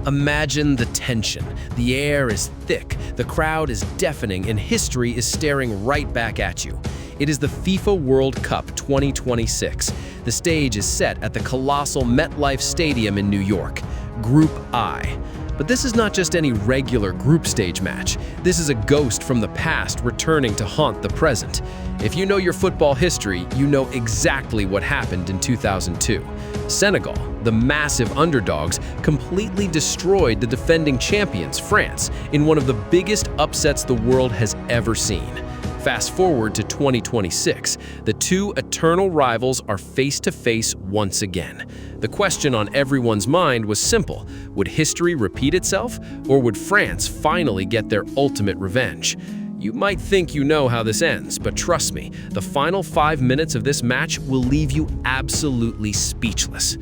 Imagine the tension. The air is thick, the crowd is deafening, and history is staring right back at you. It is the FIFA World Cup 2026. The stage is set at the colossal MetLife Stadium in New York, Group I. But this is not just any regular group stage match. This is a ghost from the past returning to haunt the present. If you know your football history, you know exactly what happened in 2002. Senegal, the massive underdogs, completely destroyed the defending champions, France, in one of the biggest upsets the world has ever seen. Fast forward to 2026, the two eternal rivals are face-to-face once again. The question on everyone's mind was simple: would history repeat itself, or would France finally get their ultimate revenge? You might think you know how this ends, but trust me, the final 5 minutes of this match will leave you absolutely speechless.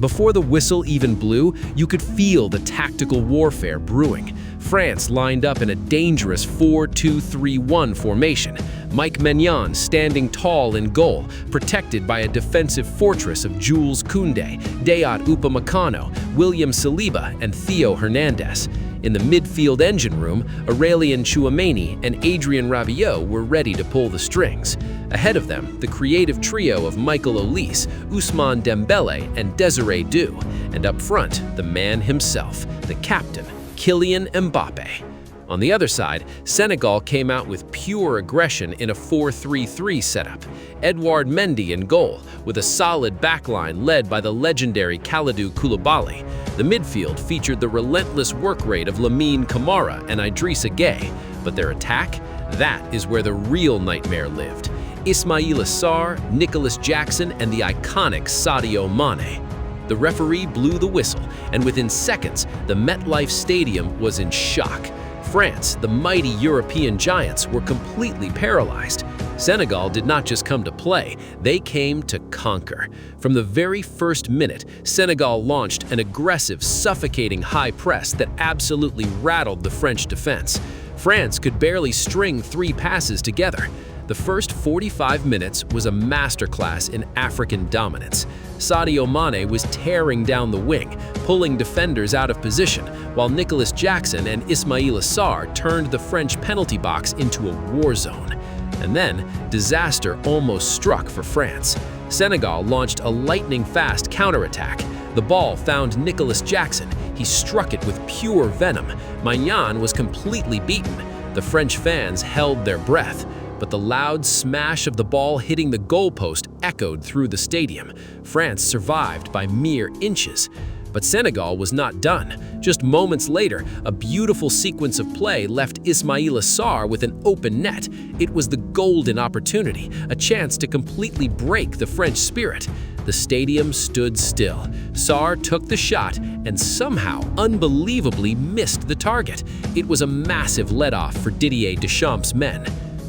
Before the whistle even blew, you could feel the tactical warfare brewing. France lined up in a dangerous 4-2-3-1 formation. Mike Maignan standing tall in goal, protected by a defensive fortress of Jules Koundé, Dayot Upamecano, William Saliba, and Theo Hernandez. In the midfield engine room, Aurélien Tchouameni and Adrien Rabiot were ready to pull the strings. Ahead of them, the creative trio of Michael Olise, Ousmane Dembélé, and Désiré Doué. And up front, the man himself, the captain, Kylian Mbappe. On the other side, Senegal came out with pure aggression in a 4-3-3 setup. Edouard Mendy in goal, with a solid backline led by the legendary Kalidou Koulibaly. The midfield featured the relentless work rate of Lamine Camara and Idrissa Gueye, but their attack? That is where the real nightmare lived. Ismaïla Sarr, Nicolas Jackson, and the iconic Sadio Mane. The referee blew the whistle, and within seconds, the MetLife Stadium was in shock. France, the mighty European giants, were completely paralyzed. Senegal did not just come to play, they came to conquer. From the very first minute, Senegal launched an aggressive, suffocating high press that absolutely rattled the French defense. France could barely string 3 passes together. The first 45 minutes was a masterclass in African dominance. Sadio Mane was tearing down the wing, pulling defenders out of position, while Nicolas Jackson and Ismaïla Sarr turned the French penalty box into a war zone. And then, disaster almost struck for France. Senegal launched a lightning-fast counterattack. The ball found Nicolas Jackson. He struck it with pure venom. Maignan was completely beaten. The French fans held their breath, but the loud smash of the ball hitting the goalpost echoed through the stadium. France survived by mere inches. But Senegal was not done. Just moments later, a beautiful sequence of play left Ismaïla Sarr with an open net. It was the golden opportunity, a chance to completely break the French spirit. The stadium stood still. Sarr took the shot and somehow, unbelievably, missed the target. It was a massive let-off for Didier Deschamps' men.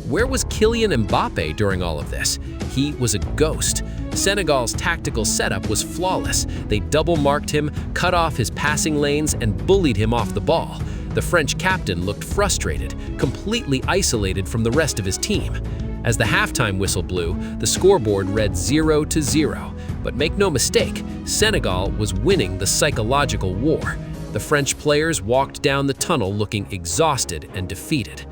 Where was Kylian Mbappe during all of this? He was a ghost. Senegal's tactical setup was flawless. They double-marked him, cut off his passing lanes, and bullied him off the ball. The French captain looked frustrated, completely isolated from the rest of his team. As the halftime whistle blew, the scoreboard read 0-0. But make no mistake, Senegal was winning the psychological war. The French players walked down the tunnel looking exhausted and defeated.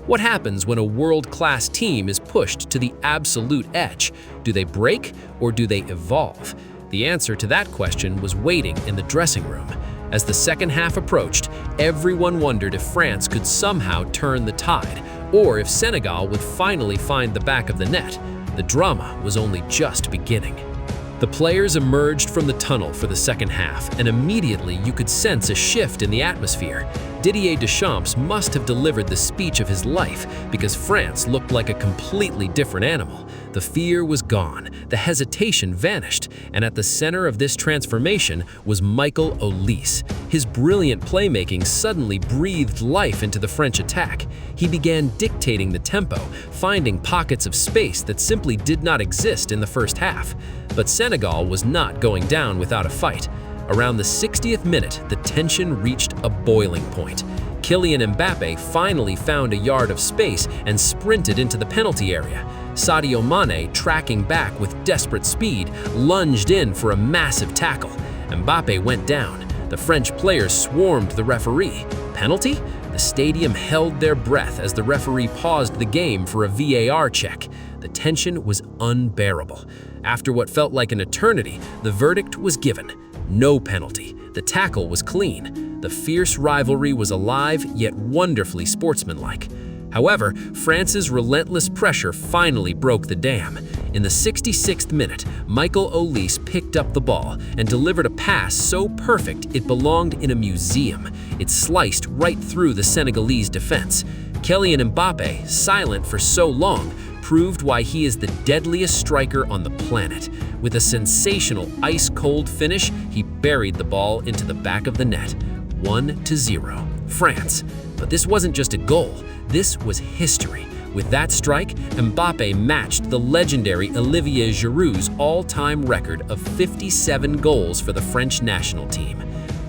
What happens when a world-class team is pushed to the absolute edge? Do they break or do they evolve? The answer to that question was waiting in the dressing room. As the second half approached, everyone wondered if France could somehow turn the tide, or if Senegal would finally find the back of the net. The drama was only just beginning. The players emerged from the tunnel for the second half, and immediately you could sense a shift in the atmosphere. Didier Deschamps must have delivered the speech of his life, because France looked like a completely different animal. The fear was gone, the hesitation vanished, and at the center of this transformation was Michael Olise. His brilliant playmaking suddenly breathed life into the French attack. He began dictating the tempo, finding pockets of space that simply did not exist in the first half. But Senegal was not going down without a fight. Around the 60th minute, the tension reached a boiling point. Kylian Mbappe finally found a yard of space and sprinted into the penalty area. Sadio Mane, tracking back with desperate speed, lunged in for a massive tackle. Mbappe went down. The French players swarmed the referee. Penalty? The stadium held their breath as the referee paused the game for a VAR check. The tension was unbearable. After what felt like an eternity, the verdict was given. No penalty. The tackle was clean. The fierce rivalry was alive, yet wonderfully sportsmanlike. However, France's relentless pressure finally broke the dam. In the 66th minute, Michael Olise picked up the ball and delivered a pass so perfect it belonged in a museum. It sliced right through the Senegalese defense. Kylian Mbappe, silent for so long, proved why he is the deadliest striker on the planet. With a sensational ice-cold finish, he buried the ball into the back of the net. 1-0, France. But this wasn't just a goal, this was history. With that strike, Mbappe matched the legendary Olivier Giroud's all-time record of 57 goals for the French national team.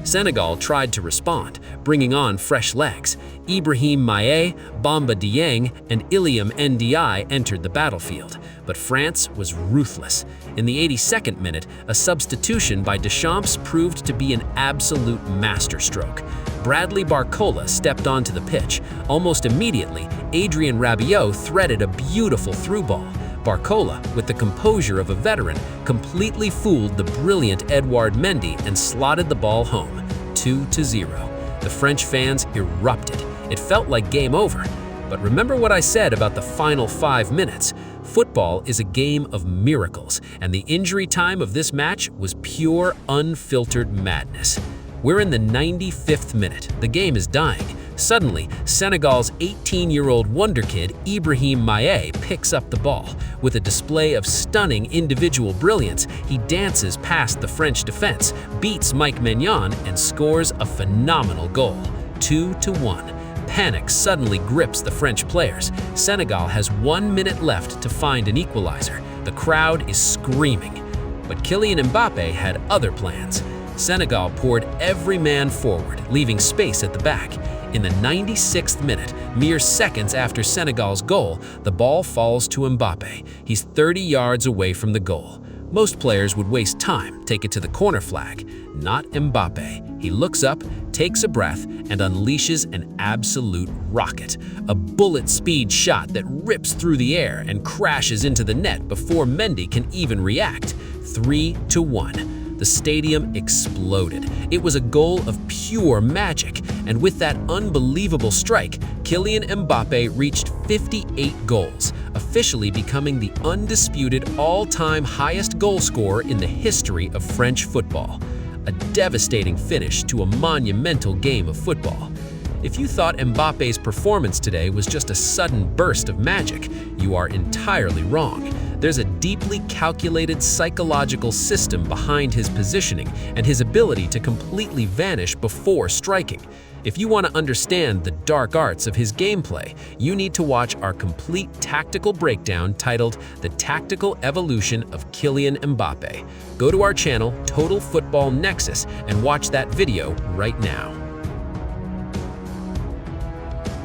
Senegal tried to respond, bringing on fresh legs. Ibrahim Maé, Bamba Dieng, and Iliam Ndiaye entered the battlefield, but France was ruthless. In the 82nd minute, a substitution by Deschamps proved to be an absolute masterstroke. Bradley Barcola stepped onto the pitch. Almost immediately, Adrien Rabiot threaded a beautiful through ball. Barcola, with the composure of a veteran, completely fooled the brilliant Edouard Mendy and slotted the ball home. 2-0. The French fans erupted. It felt like game over. But remember what I said about the final 5 minutes. Football is a game of miracles, and the injury time of this match was pure, unfiltered madness. We're in the 95th minute. The game is dying. Suddenly, Senegal's 18-year-old wonder kid, Ibrahim Maé, picks up the ball. With a display of stunning individual brilliance, he dances past the French defense, beats Mike Maignan, and scores a phenomenal goal. 2-1. Panic suddenly grips the French players. Senegal has 1 minute left to find an equalizer. The crowd is screaming. But Kylian Mbappe had other plans. Senegal poured every man forward, leaving space at the back. In the 96th minute, mere seconds after Senegal's goal, the ball falls to Mbappe. He's 30 yards away from the goal. Most players would waste time, take it to the corner flag. Not Mbappe. He looks up, takes a breath, and unleashes an absolute rocket. A bullet-speed shot that rips through the air and crashes into the net before Mendy can even react. 3-1. The stadium exploded. It was a goal of pure magic, and with that unbelievable strike, Kylian Mbappe reached 58 goals, officially becoming the undisputed all-time highest goal scorer in the history of French football. A devastating finish to a monumental game of football. If you thought Mbappe's performance today was just a sudden burst of magic, you are entirely wrong. There's a deeply calculated psychological system behind his positioning and his ability to completely vanish before striking. If you want to understand the dark arts of his gameplay, you need to watch our complete tactical breakdown titled The Tactical Evolution of Kylian Mbappe. Go to our channel, Total Football Nexus, and watch that video right now.